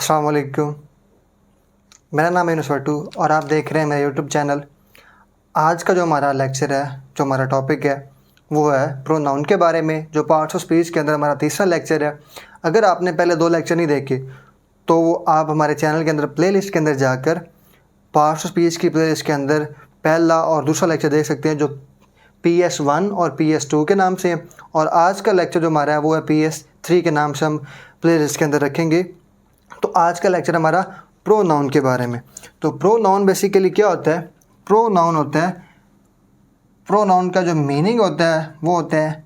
अस्सलाम वालेकुम। मेरा नाम है नुसरतू और आप देख रहे हैं मेरा यूट्यूब चैनल। आज का जो हमारा लेक्चर है, जो हमारा टॉपिक है, वो है प्रोनाउन के बारे में, जो पार्ट्स ऑफ स्पीच के अंदर हमारा तीसरा लेक्चर है। अगर आपने पहले 2 लेक्चर नहीं देखे तो आप हमारे चैनल के अंदर प्लेलिस्ट के अंदर जाकर पार्ट्स ऑफ स्पीच की प्लेलिस्ट के अंदर पहला और दूसरा लेक्चर देख सकते हैं, जो PS1 और PS2 के नाम से है। और आज का लेक्चर जो हमारा है वो है PS3 के नाम से हम प्लेलिस्ट के अंदर रखेंगे। तो आज का लेक्चर हमारा प्रोनाउन के बारे में। तो प्रोनाउन बेसिकली क्या होता है? प्रोनाउन का जो मीनिंग होता है वो होता है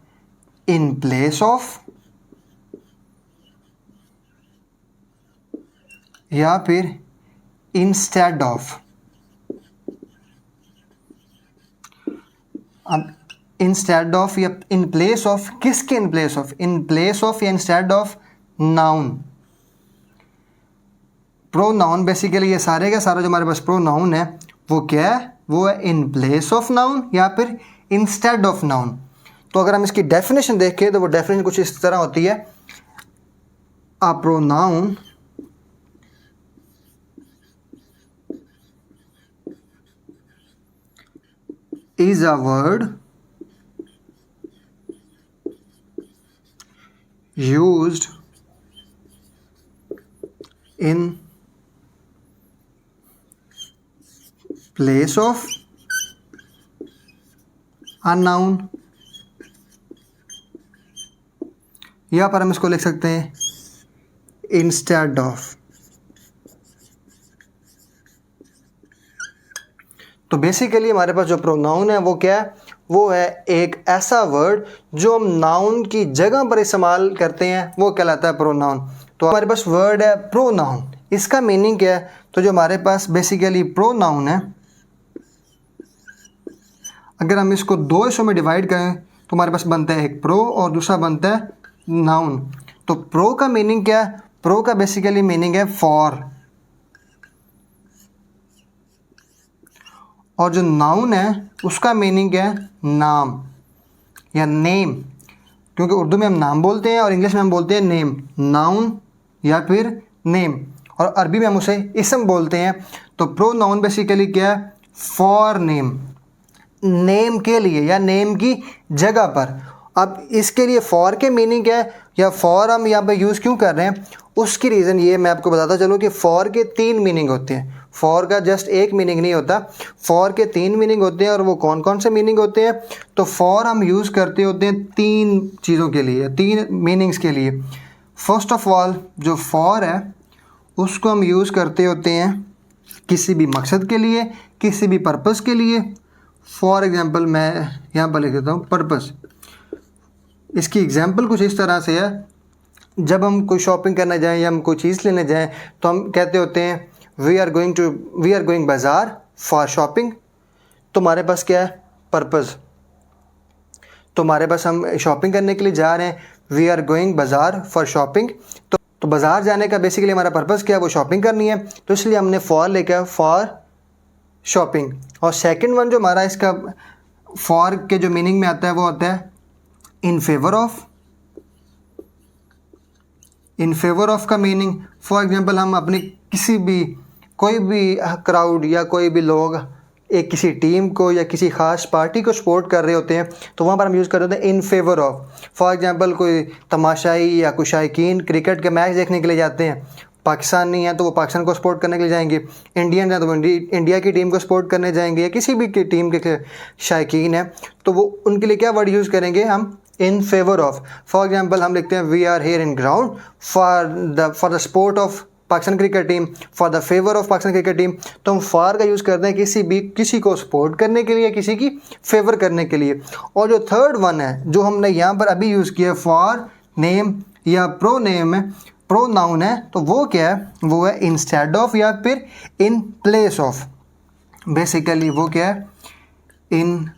इन प्लेस ऑफ, या फिर इंस्टेड ऑफ। अब इंस्टेड ऑफ या इन प्लेस ऑफ, किसके in place of? In place of या instead of noun. Pronoun basically ये सारे का सारा जो हमारे पास प्रोनाउन है वो क्या है? वो है इन प्लेस ऑफ नाउन या फिर इंस्टेड ऑफ नाउन। तो अगर हम इसकी डेफिनेशन देखें तो वो डेफिनेशन कुछ इस तरह होती है। A pronoun is a word used in place of a noun, यहाँ पर हम इसको लिख सकते हैं इंस्टेड ऑफ। तो बेसिकली हमारे पास जो प्रोनाउन है वो क्या है? वो है एक ऐसा वर्ड जो हम नाउन की जगह पर इस्तेमाल करते हैं, वो कहलाता है प्रोनाउन। तो हमारे पास वर्ड है प्रोनाउन, इसका मीनिंग क्या है? तो जो हमारे पास बेसिकली प्रोनाउन है, अगर हम इसको 2 हिस्सों में डिवाइड करें तो हमारे पास बनता है एक प्रो और दूसरा बनता है नाउन। तो प्रो का मीनिंग क्या है? प्रो का बेसिकली मीनिंग है फॉर, और जो नाउन है उसका मीनिंग है नाम या नेम, क्योंकि उर्दू में हम नाम बोलते हैं और इंग्लिश में हम बोलते हैं नेम, नाउन या फिर नेम, और अरबी में हम उसे इसम बोलते हैं। तो प्रोनाउन बेसिकली क्या है? फॉर नेम, नेम के लिए या नेम की जगह पर। अब इसके लिए फॉर के मीनिंग क्या है या फॉर हम यहाँ पर यूज़ क्यों कर रहे हैं, उसकी रीज़न ये मैं आपको बताता चलूँ कि फॉर के 3 मीनिंग होते हैं। फॉर का जस्ट एक मीनिंग नहीं होता, फॉर के 3 मीनिंग होते हैं। और वो कौन कौन से मीनिंग होते हैं? तो फॉर हम यूज़ करते होते हैं 3 चीज़ों के लिए, 3 मीनिंग्स के लिए। फर्स्ट ऑफ ऑल जो फॉर है उसको हम यूज़ करते होते हैं किसी भी मकसद के लिए, किसी भी पर्पज़ के लिए। फॉर एग्ज़ाम्पल मैं यहाँ पर लिख देता हूँ पर्पज़। इसकी एग्ज़ाम्पल कुछ इस तरह से है, जब हम कोई शॉपिंग करने जाएं या हम कोई चीज़ लेने जाएं तो हम कहते होते हैं वी आर गोइंग बाज़ार फॉर शॉपिंग। तो हमारे पास क्या है? पर्पज़। तो हमारे पास हम शॉपिंग करने के लिए जा रहे हैं, वी आर गोइंग बाज़ार फॉर शॉपिंग। तो बाज़ार जाने का बेसिकली हमारा पर्पज़ क्या है? वो शॉपिंग करनी है, तो इसलिए हमने फॉर लेकर फॉर शॉपिंग। और सेकंड वन जो हमारा इसका फॉर के जो मीनिंग में आता है वो होता है इन favour of. In favour of का मीनिंग, फॉर एग्जांपल हम अपनी किसी भी कोई भी क्राउड या कोई भी लोग एक किसी टीम को या किसी ख़ास पार्टी को सपोर्ट कर रहे होते हैं तो वहाँ पर हम यूज़ कर रहे होते हैं इन फेवर ऑफ। फॉर एग्जांपल कोई तमाशाई या कोई शायकीन क्रिकेट के मैच देखने के लिए जाते हैं, पाकिस्तानी है तो वो पाकिस्तान को सपोर्ट करने के लिए जाएंगे, इंडियन है तो वो इंडिया की टीम को सपोर्ट करने जाएंगे, या किसी भी टीम के शायकीन है तो वो उनके लिए क्या वर्ड यूज़ करेंगे? हम in favour of. For example हम लिखते हैं we are here in ground for the support of Pakistan cricket team, for the favour of Pakistan cricket team. तो हम फॉर का यूज़ करते हैं किसी को सपोर्ट करने के लिए, किसी की फेवर करने के लिए। और जो थर्ड वन है जो हमने यहाँ पर अभी यूज़ किया फॉर नेम या प्रो नेम है, प्रो नाउन है, तो वो क्या है? वो है इंस्टेड ऑफ या फिर इन प्लेस ऑफ। बेसिकली वो क्या है? इन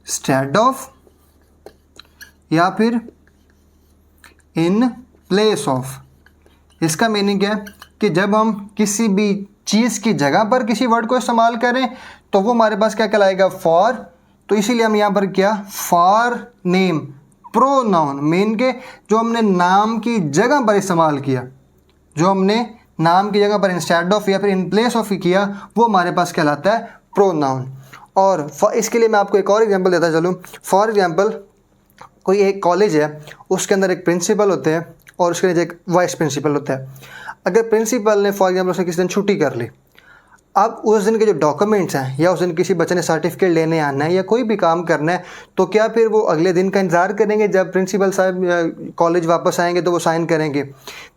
स्टेड ऑफ या फिर इन प्लेस ऑफ। इसका मीनिंग क्या है कि जब हम किसी भी चीज़ की जगह पर किसी वर्ड को इस्तेमाल करें तो वो हमारे पास क्या कहलाएगा? फॉर। तो इसीलिए हम यहाँ पर क्या? फॉर नेम, प्रोनाउन मीन के जो हमने नाम की जगह पर इस्तेमाल किया, जो हमने नाम की जगह पर इंस्टेड ऑफ या फिर इन प्लेस ऑफ किया, वो हमारे पास कहलाता है प्रोनाउन। और इसके लिए मैं आपको एक और एग्जांपल देता चलूँ। फॉर एग्जांपल कोई एक कॉलेज है, उसके अंदर एक प्रिंसिपल होते हैं और उसके नीचे एक वाइस प्रिंसिपल होता है। अगर प्रिंसिपल ने फॉर एग्जांपल उसने किसी दिन छुट्टी कर ली, अब उस दिन के जो डॉक्यूमेंट्स हैं या उस दिन किसी बच्चे ने सर्टिफिकेट लेने आना है या कोई भी काम करना है, तो क्या फिर वो अगले दिन का इंतज़ार करेंगे जब प्रिंसिपल साहब कॉलेज वापस आएंगे तो वो साइन करेंगे?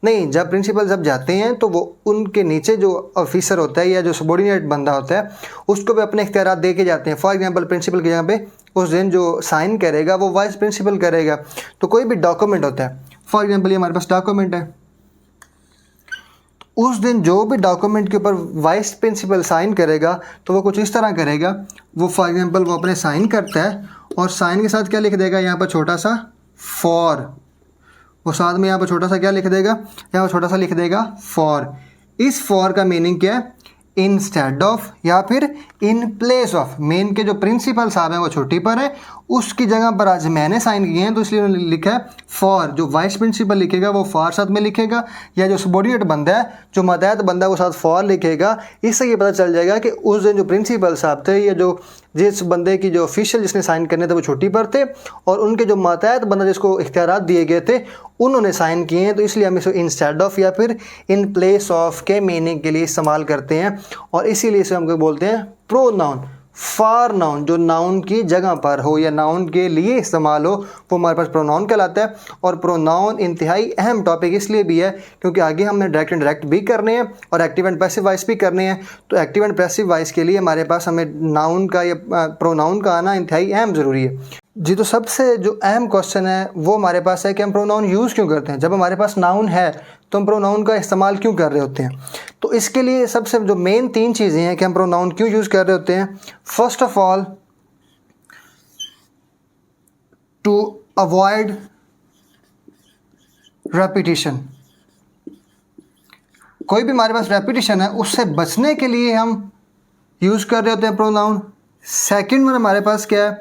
नहीं, जब प्रिंसिपल जब जाते हैं तो वो उनके नीचे जो ऑफिसर होता है या जो सबॉर्डिनेट बंदा होता है उसको भी अपने इख्तियारात दे के जाते हैं। फॉर एग्जाम्पल प्रिंसिपल की जगह पे उस दिन जो साइन करेगा वो वाइस प्रिंसिपल करेगा। तो कोई भी डॉक्यूमेंट होता है, फॉर एग्जाम्पल ये हमारे पास डॉक्यूमेंट है, उस दिन जो भी डॉक्यूमेंट के ऊपर वाइस प्रिंसिपल साइन करेगा तो वो कुछ इस तरह करेगा। वो फॉर एग्जांपल वो अपने साइन करता है और साइन के साथ क्या लिख देगा, यहाँ पर छोटा सा फॉर। वो साथ में यहाँ पर छोटा सा क्या लिख देगा, यहाँ पर छोटा सा लिख देगा फॉर। इस फॉर का मीनिंग क्या है, इंस्टेड ऑफ या फिर इन प्लेस ऑफ। मेन के जो प्रिंसिपल साहब हैं वो छुट्टी पर है, उसकी जगह पर आज मैंने साइन किए हैं तो इसलिए उन्होंने लिखा है फॉर। जो वाइस प्रिंसिपल लिखेगा वो फॉर साथ में लिखेगा, या जो सबॉर्डिनेट बंदा है, जो मतहत बंदा है, वो साथ फॉर लिखेगा। इससे ये पता चल जाएगा कि उस दिन जो प्रिंसिपल साहब थे या जो जिस बंदे की जो ऑफिशियल जिसने साइन करने थे वो छुट्टी पर थे, और उनके जो मतहत बंदा जिसको इख्तियारात दिए गए थे उन्होंने साइन किए हैं। तो इसलिए हम इसे इंस्टेड ऑफ या फिर इन प्लेस ऑफ के मीनिंग के लिए इस्तेमाल करते हैं, और इसीलिए इसे हम बोलते हैं प्रोनाउन। फॉर नाउन जो नाउन की जगह पर हो या नाउन के लिए इस्तेमाल हो वो हमारे पास प्रोनाउन कहलाता है। और प्रोनाउन इंतहाई अहम टॉपिक इसलिए भी है क्योंकि आगे हमने डायरेक्ट इंडायरेक्ट भी करने हैं और एक्टिव एंड पैसिव वॉइस भी करने हैं। तो एक्टिव एंड पैसिव वॉइस के लिए हमारे पास हमें नाउन का या प्रोनाउन का आना इंतहाई अहम ज़रूरी है जी। तो सबसे जो अहम क्वेश्चन है वो हमारे पास है कि हम प्रोनाउन यूज़ क्यों करते हैं। जब हमारे पास नाउन है तो हम प्रोनाउन का इस्तेमाल क्यों कर रहे होते हैं। तो इसके लिए सबसे जो मेन 3 चीज़ें हैं कि हम प्रोनाउन क्यों यूज़ कर रहे होते हैं। First of all, to avoid repetition. कोई भी हमारे पास रेपिटिशन है उससे बचने के लिए हम यूज़ कर रहे होते हैं प्रोनाउन। सेकंड वन हमारे पास क्या है,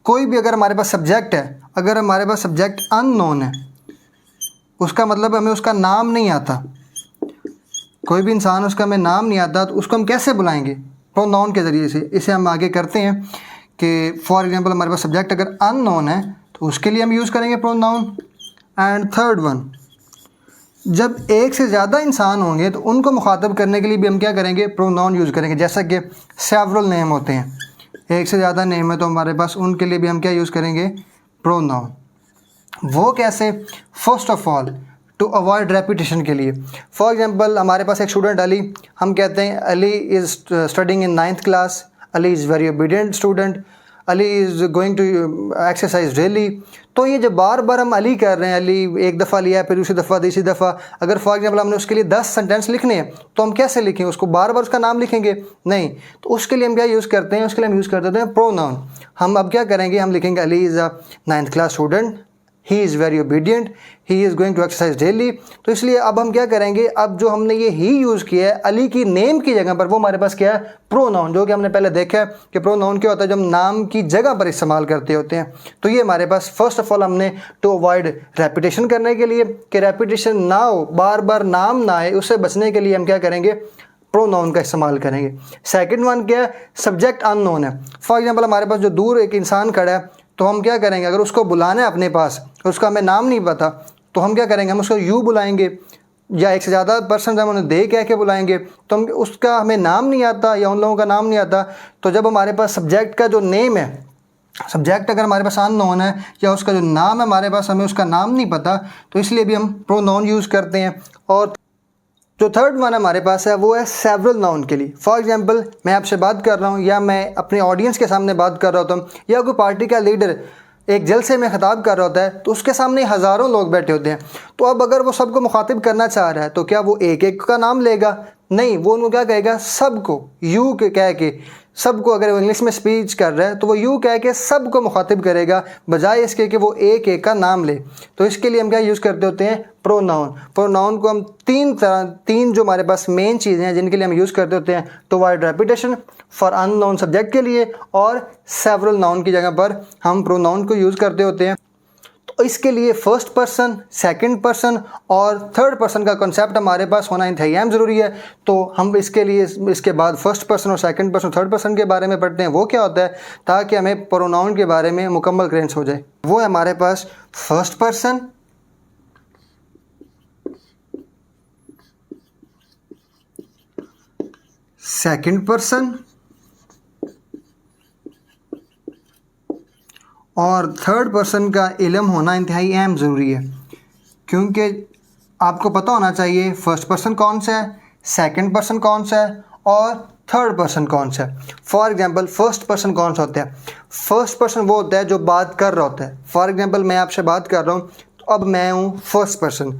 कोई भी अगर हमारे पास सब्जेक्ट है, अगर हमारे पास सब्जेक्ट अननोन है, उसका मतलब हमें उसका नाम नहीं आता, कोई भी इंसान उसका हमें नाम नहीं आता, तो उसको हम कैसे बुलाएंगे, प्रोनाउन के ज़रिए से। इसे हम आगे करते हैं कि फॉर एग्जांपल हमारे पास सब्जेक्ट अगर अननोन है तो उसके लिए हम यूज़ करेंगे प्रोनाउन। एंड थर्ड वन, जब एक से ज़्यादा इंसान होंगे तो उनको मुखातब करने के लिए भी हम क्या करेंगे, प्रोनाउन यूज़ करेंगे। जैसा कि सेवरल नेम होते हैं, एक से ज़्यादा नेम है तो हमारे पास उनके लिए भी हम क्या यूज़ करेंगे, प्रोनाउन। वो कैसे, first of all to avoid repetition के लिए। फॉर एग्जांपल हमारे पास एक स्टूडेंट अली, हम कहते हैं Ali is studying in 9th class, Ali is very obedient student, Ali is going to exercise daily. तो ये जब बार बार हम अली कर रहे हैं, अली एक दफ़ा लिया फिर दूसरी दफ़ा तीसरी दफ़ा, अगर फॉर एग्जांपल हमने उसके लिए 10 सेंटेंस लिखने हैं तो हम कैसे लिखें, उसको बार बार उसका नाम लिखेंगे नहीं। तो उसके लिए हम क्या यूज़ करते हैं, उसके लिए हम यूज़ करते हैं प्रोनाउन। हम अब क्या करेंगे, हम लिखेंगे Ali is a 9th class student, he is very obedient, he is going to exercise daily. तो इसलिए अब हम क्या करेंगे, अब जो हमने ये ही यूज़ किया है अली की नेम की जगह पर, वो हमारे पास क्या है, प्रोनाउन। जो कि हमने पहले देखा है कि प्रोनाउन क्या होता है, जब हम नाम की जगह पर इस्तेमाल करते होते हैं। तो ये हमारे पास फर्स्ट ऑफ ऑल हमने टू अवॉइड रेपिटेशन करने के लिए, कि रेपिटेशन ना हो, बार बार नाम ना आए, उससे बचने के लिए हम क्या करेंगे, प्रोनाउन का इस्तेमाल करेंगे। सेकंड वन क्या है, सब्जेक्ट अननोन है। फॉर एग्जांपल हमारे पास जो दूर एक इंसान खड़ा है तो हम क्या करेंगे, अगर उसको बुलाना है अपने पास, उसका हमें नाम नहीं पता, तो हम क्या करेंगे, हम उसको यू बुलाएंगे, या एक से ज़्यादा पर्सन जब उन्हें दे कह के बुलाएंगे। तो हम उसका हमें नाम नहीं आता या उन लोगों का नाम नहीं आता, तो जब हमारे पास सब्जेक्ट का जो नेम है, सब्जेक्ट अगर हमारे पास अननोन है या उसका जो नाम है हमारे पास, हमें उसका नाम नहीं पता, तो इसलिए भी हम प्रोनाउन यूज़ करते हैं। और जो थर्ड वन हमारे पास है वो है सेवरल नाउन के लिए। फॉर एग्जांपल मैं आपसे बात कर रहा हूँ या मैं अपने ऑडियंस के सामने बात कर रहा होता हूँ, या कोई पार्टी का लीडर एक जलसे में ख़िताब कर रहा होता है तो उसके सामने हज़ारों लोग बैठे होते हैं। तो अब अगर वो सबको मुखातिब करना चाह रहा है तो क्या वो एक एक का नाम लेगा, नहीं, वो उनको क्या कहेगा, सबको यू के कह के, सबको, अगर वो इंग्लिश में स्पीच कर रहा है तो वो यू कह के सबको मुखातिब करेगा, बजाय इसके कि वो एक एक का नाम ले। तो इसके लिए हम क्या यूज़ करते होते हैं, प्रोनाउन। प्रोनाउन को हम तीन जो हमारे पास मेन चीज़ें हैं जिनके लिए हम यूज़ करते होते हैं, to avoid repetition, for unknown subject के लिए, और सेवरल नाउन की जगह पर हम प्रोनाउन को यूज़ करते होते हैं। तो तो इसके लिए फर्स्ट पर्सन, सेकंड पर्सन और थर्ड पर्सन का कॉन्सेप्ट हमारे पास होना इंतहाई अहम ज़रूरी है। तो हम इसके लिए इसके बाद फर्स्ट पर्सन और सेकंड पर्सन, थर्ड पर्सन के बारे में पढ़ते हैं। वो क्या होता है, ताकि हमें प्रोनाउन के बारे में मुकम्मल क्लियरेंस हो जाए। वो है हमारे पास फर्स्ट पर्सन, सेकंड पर्सन और थर्ड पर्सन का इल्म होना इंतहाई अहम ज़रूरी है, क्योंकि आपको पता होना चाहिए फर्स्ट पर्सन कौन सा है, सेकंड पर्सन कौन सा है और थर्ड पर्सन कौन सा है। फॉर एग्जांपल फर्स्ट पर्सन कौन सा होता है? फर्स्ट पर्सन वो होता है जो बात कर रहा होता है। फॉर एग्जांपल मैं आपसे बात कर रहा हूँ, तो अब मैं हूँ फर्स्ट पर्सन।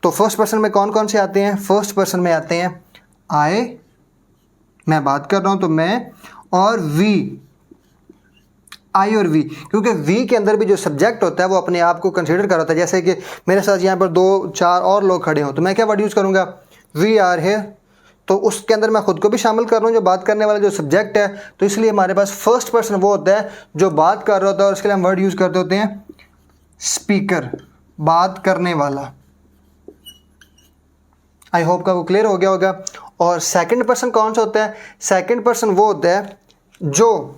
तो फर्स्ट पर्सन में कौन कौन से आते हैं? फर्स्ट पर्सन में आते हैं आई, मैं बात कर रहा हूँ तो मैं, और वी, आई और वी, क्योंकि वी के अंदर भी जो सब्जेक्ट होता है वो अपने आप को कंसीडर कर होता है। जैसे कि मेरे साथ यहाँ पर 2-4 और लोग खड़े हों, तो मैं क्या वर्ड यूज़ करूँगा? We are here. तो उसके अंदर मैं खुद को भी शामिल कर रहा हूँ, जो बात करने वाला जो सब्जेक्ट है। तो इसलिए हमारे पास फर्स्ट पर्सन वो होता है जो बात कर रहा होता है, और उसके लिए हम वर्ड यूज़ करते होते हैं स्पीकर, बात करने वाला। आई होप का वो क्लियर हो गया होगा। और सेकंड पर्सन कौन सा होता है? सेकंड पर्सन वो होता है जो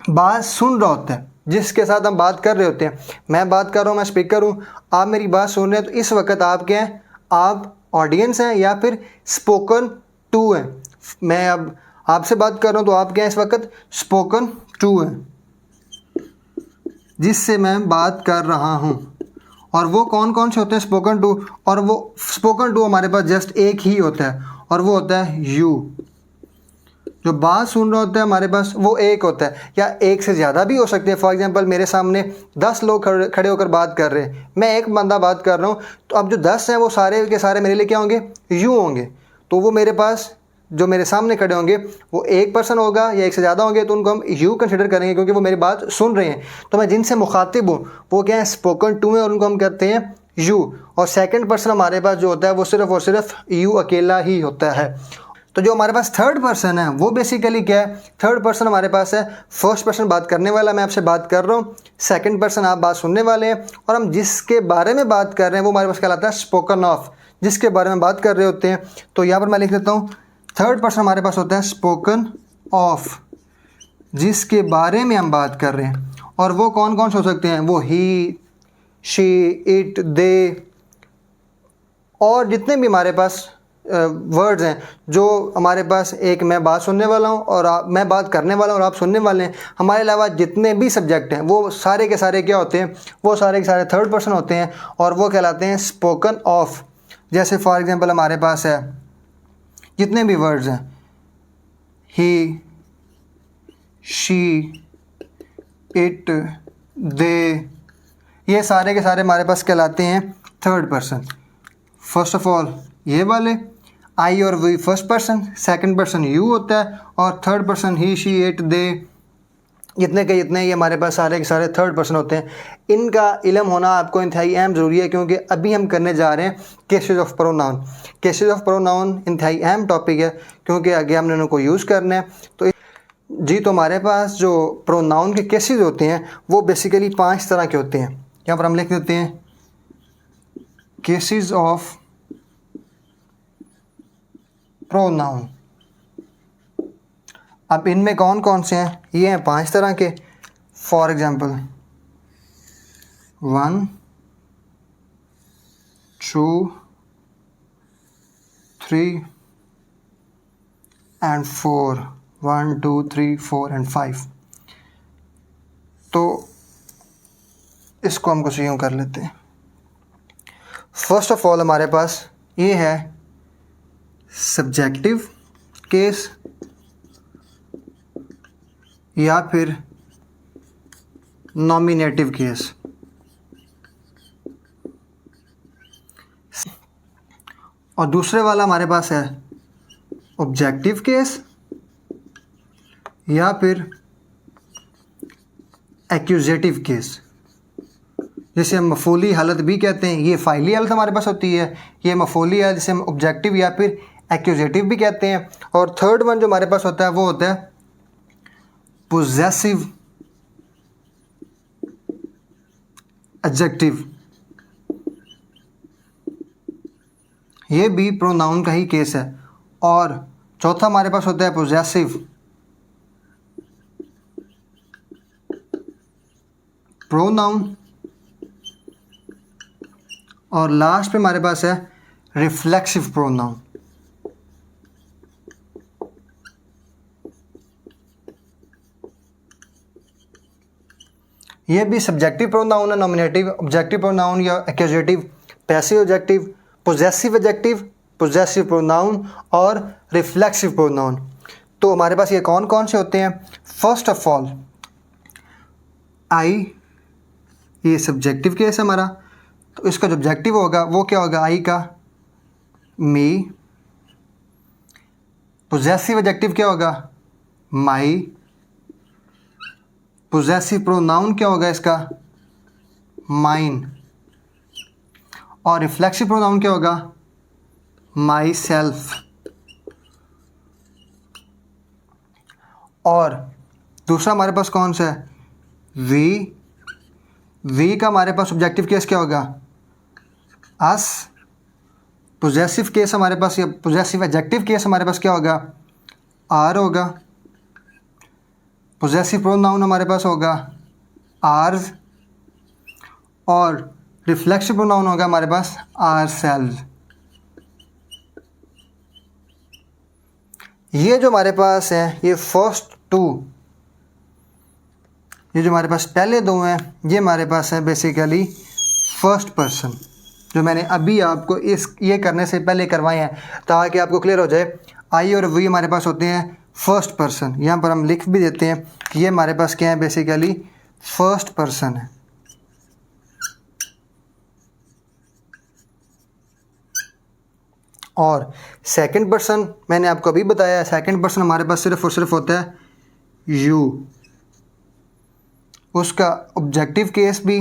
बात सुन रहा होता है, जिसके साथ हम बात कर रहे होते हैं। मैं बात कर रहा हूँ, मैं स्पीकर हूँ, आप मेरी बात सुन रहे हैं, तो इस वक्त आप क्या हैं? आप ऑडियंस हैं या फिर स्पोकन टू हैं। मैं अब आपसे बात कर रहा हूँ तो आप क्या हैं इस वक्त? स्पोकन टू हैं, जिससे मैं बात कर रहा हूँ। और वो कौन कौन से होते हैं स्पोकन टू? और वो स्पोकन टू हमारे पास जस्ट एक ही होता है, और वो होता है यू। जो बात सुन रहा होता है हमारे पास वो एक होता है, या एक से ज़्यादा भी हो सकते हैं। फॉर एग्जांपल मेरे सामने 10 लोग खड़े होकर बात कर रहे हैं, मैं एक बंदा बात कर रहा हूँ, तो अब जो 10 हैं वो सारे के सारे मेरे लिए क्या होंगे? यू होंगे। तो वो मेरे पास जो मेरे सामने खड़े होंगे वो एक पर्सन होगा या एक से ज़्यादा होंगे, तो उनको हम यू कंसिडर करेंगे, क्योंकि वो मेरी बात सुन रहे हैं। तो मैं जिनसे मुखातिब हूँ वो क्या है? स्पोकन टू है, और उनको हम कहते हैं यू। और सेकंड पर्सन हमारे पास जो होता है वो सिर्फ और सिर्फ यू अकेला ही होता है। तो जो हमारे पास थर्ड पर्सन है वो बेसिकली क्या है? थर्ड पर्सन हमारे पास है फर्स्ट पर्सन बात करने वाला, मैं आपसे बात कर रहा हूँ, सेकंड पर्सन आप बात सुनने वाले हैं, और हम जिसके बारे में बात कर रहे हैं वो हमारे पास कहलाता है स्पोकन ऑफ, जिसके बारे में बात कर रहे होते हैं। तो यहाँ पर मैं लिख देता हूँ थर्ड पर्सन हमारे पास होता है स्पोकन ऑफ, जिसके बारे में हम बात कर रहे हैं। और वो कौन कौन से हो सकते हैं? वो ही, शी, इट, दे, और जितने भी हमारे पास वर्ड्स हैं, जो हमारे पास, एक मैं बात सुनने वाला हूँ और मैं बात करने वाला हूँ और आप सुनने वाले हैं, हमारे अलावा जितने भी सब्जेक्ट हैं वो सारे के सारे क्या होते हैं? वो सारे के सारे थर्ड पर्सन होते हैं, और वो कहलाते हैं स्पोकन ऑफ। जैसे फॉर एग्जांपल हमारे पास है जितने भी वर्ड्स हैं, ही, शी, इट, दे, ये सारे के सारे हमारे पास कहलाते हैं third person. First of all ये वाले आई और we first person, second person you होता है, और third person he, she, it, they, जितने के जितने ये हमारे पास सारे के सारे थर्ड पर्सन होते हैं। इनका इल्म होना आपको इंतहाई अहम ज़रूरी है, क्योंकि अभी हम करने जा रहे हैं cases of pronoun. Cases of pronoun इंतहाई अहम टॉपिक है, क्योंकि आगे हमने उनको यूज़ करना है। तो जी, तो हमारे पास जो प्रोनाउन के केसेस होते हैं वो बेसिकली 5 तरह के होते हैं। यहाँ पर हम लिख देते हैं केसेस ऑफ प्रोनाउन। अब इनमें कौन कौन से हैं? ये हैं 5 तरह के। For example 1, 2, 3 and 4। 1, 2, 3, 4 एंड 5। तो इसको हम कुछ यूँ कर लेते हैं। फर्स्ट ऑफ ऑल हमारे पास ये है सब्जेक्टिव केस या फिर नॉमिनेटिव केस। और दूसरे वाला हमारे पास है ऑब्जेक्टिव केस या फिर एक्यूजेटिव केस, जिसे हम मफूली हालत भी कहते हैं। ये फ़ाइली हालत हमारे पास होती है, ये मफूली है, जिसे हम ऑब्जेक्टिव या फिर एक्यूजेटिव भी कहते हैं। और थर्ड वन जो हमारे पास होता है वो होता है पोजेसिव एडजेक्टिव, ये भी प्रोनाउन का ही केस है। और चौथा हमारे पास होता है पोजेसिव प्रोनाउन, और लास्ट पे हमारे पास है रिफ्लेक्सिव प्रोनाउन। ये भी सब्जेक्टिव प्रोनाउन है, नॉमिनेटिव, ऑब्जेक्टिव प्रोनाउन या accusative, passive adjective, possessive adjective, possessive pronoun और रिफ्लेक्सिव प्रोनाउन। तो हमारे पास ये कौन कौन से होते हैं? फर्स्ट ऑफ ऑल आई, ये सब्जेक्टिव केस है हमारा, तो इसका जो ऑब्जेक्टिव होगा वो क्या होगा? आई का मी। पोजेसिव एडजेक्टिव क्या होगा? माई। पोजेसिव प्रोनाउन क्या होगा इसका? माइन। और रिफ्लेक्सिव प्रोनाउन क्या होगा? My self. और दूसरा हमारे पास कौन सा है? वी। वी का हमारे पास ऑब्जेक्टिव केस क्या होगा? अस। पोजेसिव केस हमारे पास, या पोजेसिव एडजेक्टिव केस हमारे पास क्या होगा? आर होगा। पोजेसिव प्रोनाउन हमारे पास होगा आर्स, और रिफ्लेक्सिव प्रोनाउन होगा हमारे पास आर सेल्व्स। ये जो हमारे पास है, ये फर्स्ट टू, ये जो हमारे पास पहले दो हैं, ये हमारे पास है बेसिकली फर्स्ट पर्सन, जो मैंने अभी आपको ये करने से पहले करवाए हैं, ताकि आपको क्लियर हो जाए। आई और वी हमारे पास होते हैं फर्स्ट पर्सन। यहाँ पर हम लिख भी देते हैं कि ये हमारे पास क्या है? बेसिकली फर्स्ट पर्सन है। और सेकंड पर्सन मैंने आपको अभी बताया है, सेकंड पर्सन हमारे पास सिर्फ और सिर्फ होता है यू। उसका ऑब्जेक्टिव केस भी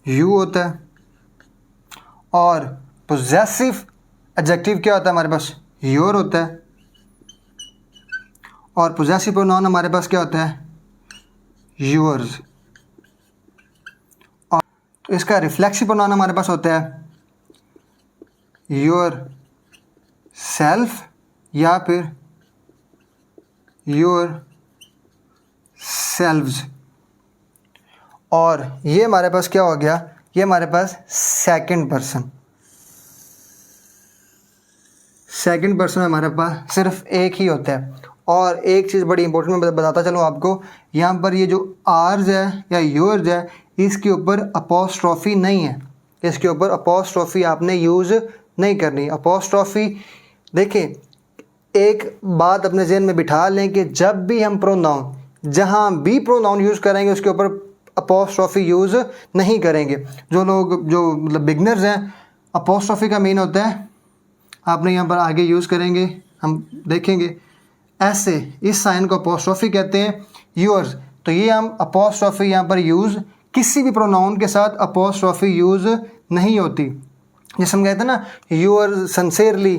यू होता है, और पोजेसिव एडजेक्टिव क्या होता है हमारे पास? योर होता है। और पोजेसिव प्रोनाउन हमारे पास क्या होता है? योर्स। और तो इसका रिफ्लेक्सिव प्रोनाउन हमारे पास होता है योर सेल्फ या फिर योर सेल्व्स। और ये हमारे पास क्या हो गया? ये हमारे पास सेकंड पर्सन। सेकंड पर्सन हमारे पास सिर्फ एक ही होता है। और एक चीज़ बड़ी इंपॉर्टेंट मैं बताता चलूँ आपको, यहाँ पर ये जो आर्स है या योर्स है, इसके ऊपर अपोस्ट्रोफी नहीं है। इसके ऊपर अपोस्ट्रोफी आपने यूज़ नहीं करनी। अपोस्ट्रोफी, देखिए एक बात अपने जहन में बिठा लें कि जब भी हम प्रोनाउन, जहाँ भी प्रोनाउन यूज़ करेंगे उसके ऊपर अपोस्ट्रोफी यूज़ नहीं करेंगे। जो लोग, जो मतलब बिगनर्स हैं, अपोस्ट्रोफी का मीन होता है, आपने यहाँ पर आगे यूज़ करेंगे, हम देखेंगे ऐसे, इस साइन को अपोस्ट्रोफी कहते हैं, योर्स। तो ये हम अपोस्ट्रोफी यहाँ पर यूज़, किसी भी प्रोनाउन के साथ अपोस्ट्रोफी यूज़ नहीं होती। जैसे हम कहते हैं ना योर सिंसियरली,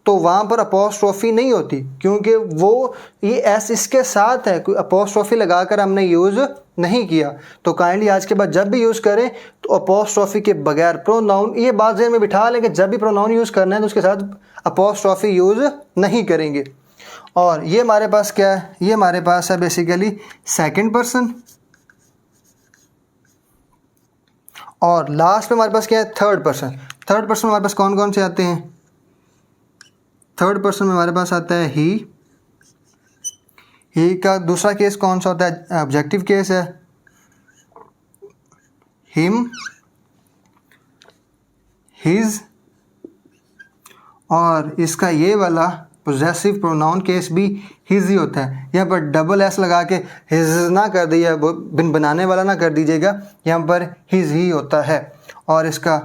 तो वहाँ पर अपोस्ट्रोफी नहीं होती, क्योंकि वो ये एस इसके साथ है, कोई अपोस्ट्रोफी लगाकर हमने यूज़ नहीं किया। तो काइंडली आज के बाद जब भी यूज़ करें तो अपोस्ट्रोफी के बगैर प्रोनाउन, ये बात ज़हन में बिठा लें कि जब भी प्रोनाउन यूज़ करना है तो उसके साथ अपोस्ट्रोफी यूज़ नहीं करेंगे। और ये हमारे पास क्या है? ये हमारे पास है बेसिकली सेकंड पर्सन। और लास्ट में हमारे पास क्या है? Third person. थर्ड पर्सन हमारे पास कौन कौन से आते हैं? थर्ड पर्सन में हमारे पास आता है ही। ही का दूसरा केस कौन सा होता है? ऑब्जेक्टिव केस है हिम, हिज। और इसका ये वाला पोजेसिव प्रोनाउन केस भी हिज ही होता है। यहाँ पर डबल एस लगा के हिज ना कर दिया, बिन बनाने वाला ना कर दीजिएगा, यहाँ पर हिज ही होता है। और इसका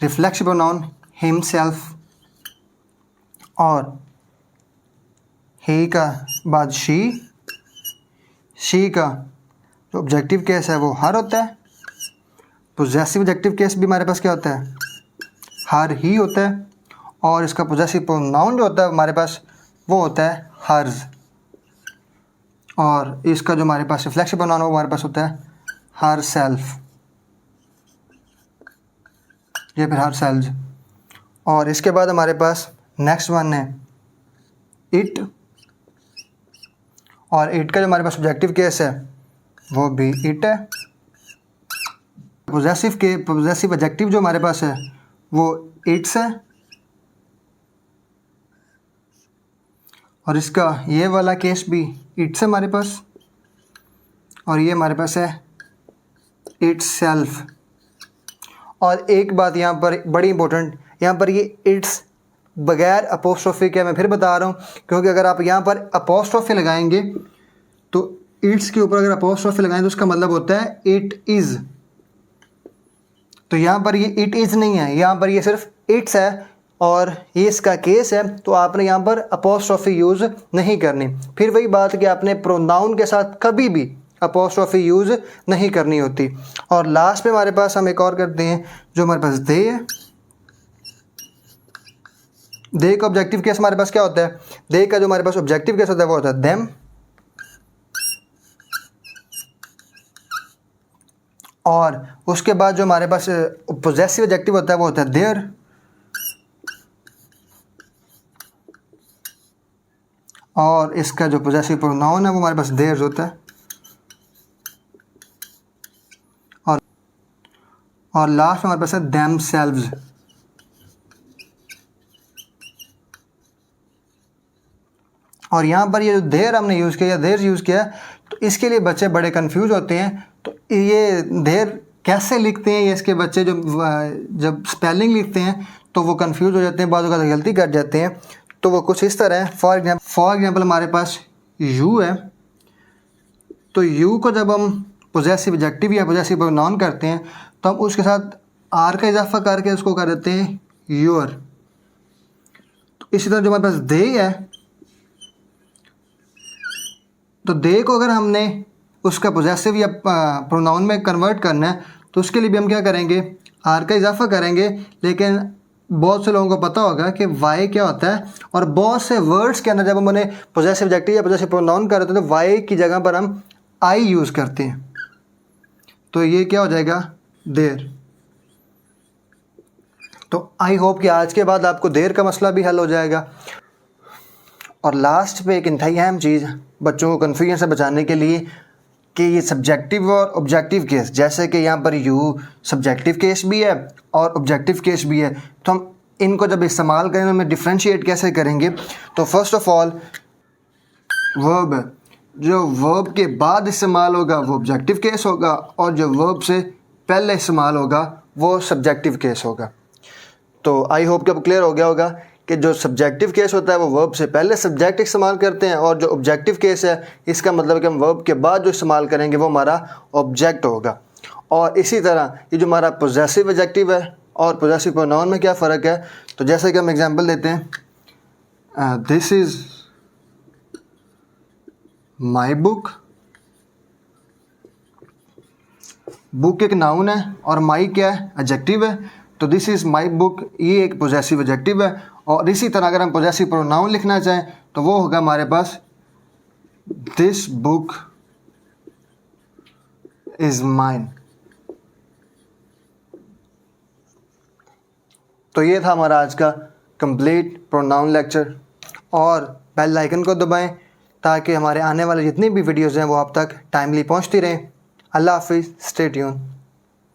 रिफ्लेक्सिव प्रोनाउन हिमसेल्फ। और ही का बाद शी का जो ऑब्जेक्टिव केस है वो हर होता है। पोजेसिव ऑब्जेक्टिव केस भी हमारे पास क्या होता है? हर ही होता है। और इसका पोजेसिव प्रोनाउन जो होता है हमारे पास वो होता है हर्ज। और इसका जो हमारे पास रिफ्लेक्सिव प्रोनाउन वो हमारे पास होता है हर सेल्फ या फिर हर सेल्स। और इसके बाद हमारे पास नेक्स्ट वन है इट, और इट का जो हमारे पास ऑब्जेक्टिव केस है वो भी इट है। पॉजेसिव एडजेक्टिव जो हमारे पास है वो इट्स है, और इसका ये वाला केस भी इट्स है हमारे पास, और ये हमारे पास है इट्स सेल्फ। और एक बात यहाँ पर बड़ी इंपॉर्टेंट, यहाँ पर ये इट्स बगैर अपोस्ट्रोफी के मैं फिर बता रहा हूँ, क्योंकि अगर आप यहाँ पर अपोस्ट्रोफी लगाएंगे तो इट्स के ऊपर अगर अपोस्ट्रोफी लगाएंगे तो उसका मतलब होता है इट इज़। तो यहाँ पर ये इट इज़ नहीं है, यहाँ पर ये सिर्फ इट्स है और ये इसका केस है, तो आपने यहाँ पर अपोस्ट्रोफी यूज़ नहीं करनी। फिर वही बात कि आपने प्रोनाउन के साथ कभी भी अपोस्ट्रोफी यूज़ नहीं करनी होती। और लास्ट में हमारे पास हम एक और करते हैं जो हमारे पास दे है। दे का ऑब्जेक्टिव केस हमारे पास क्या होता है? दे का जो हमारे पास ऑब्जेक्टिव केस होता है वो होता है देम, और उसके बाद जो हमारे पास पॉजेसिव एडजेक्टिव होता है वो होता है देयर, और इसका जो पॉजेसिव प्रोनाउन है वो हमारे पास देयर्स होता है। और लास्ट में हमारे पास है देमसेल्व्स। और यहाँ पर ये जो देयर हमने यूज़ किया या देयर यूज़ किया तो इसके लिए बच्चे बड़े कंफ्यूज होते हैं। तो ये देयर कैसे लिखते हैं, ये इसके बच्चे जब स्पेलिंग लिखते हैं तो वो कंफ्यूज हो जाते हैं, बाद में गलती कर जाते हैं। तो वो कुछ इस तरह है। फॉर एग्जांपल हमारे पास यू है, तो यू को जब हम पॉजेसिव एडजेक्टिव या पॉजेसिव प्रोनाउन करते हैं तो हम उसके साथ आर का इजाफा करके उसको कर देते हैं योर। तो इसी तरह जो हमारे पास दे है, तो दे को अगर हमने उसका पॉजेसिव या प्रोनाउन में कन्वर्ट करना है तो उसके लिए भी हम क्या करेंगे, आर का इजाफा करेंगे। लेकिन बहुत से लोगों को पता होगा कि वाई क्या होता है, और बहुत से वर्ड्स के अंदर जब हम उन्हें पॉजेसिव एडजेक्टिव या पॉजेसिव प्रोनाउन करते हैं तो वाई की जगह पर हम आई यूज़ करते हैं। तो ये क्या हो जाएगा, देर। तो आई होप कि आज के बाद आपको देर का मसला भी हल हो जाएगा। और लास्ट पे एक इंतहाई अहम चीज़ बच्चों को कन्फ्यूजन से बचाने के लिए कि ये सब्जेक्टिव और ऑब्जेक्टिव केस, जैसे कि यहाँ पर यू सब्जेक्टिव केस भी है और ऑब्जेक्टिव केस भी है, तो हम इनको जब इस्तेमाल करें तो हमें डिफ्रेंशिएट कैसे करेंगे। तो फर्स्ट ऑफ ऑल वर्ब है, जो वर्ब के बाद इस्तेमाल होगा वो ऑब्जेक्टिव केस होगा, और जो वर्ब से पहले इस्तेमाल होगा वो सब्जेक्टिव केस होगा। तो आई होप कि अब क्लियर हो गया होगा कि जो सब्जेक्टिव केस होता है वो वर्ब से पहले सब्जेक्ट इस्तेमाल करते हैं, और जो ऑब्जेक्टिव केस है इसका मतलब है कि हम वर्ब के बाद जो इस्तेमाल करेंगे वो हमारा ऑब्जेक्ट होगा। और इसी तरह ये जो हमारा पॉजेसिव एडजेक्टिव है और पॉजेसिव प्रोनाउन में क्या फ़र्क है, तो जैसे कि हम एग्जांपल देते हैं, this is my book. Book एक नाउन है और माई क्या है, एडजेक्टिव है। तो दिस इज़ माई बुक ये एक पॉजेसिव एडजेक्टिव है। और इसी तरह अगर हम पॉजेसिव प्रोनाउन लिखना चाहें तो वो होगा हमारे पास दिस बुक इज़ माइन। तो ये था हमारा आज का कंप्लीट प्रोनाउन लेक्चर। और बेल आइकन को दबाएं ताकि हमारे आने वाले जितनी भी वीडियोज़ हैं वो आप तक टाइमली पहुंचती रहें। अल्लाह हाफिज़, स्टे ट्यून।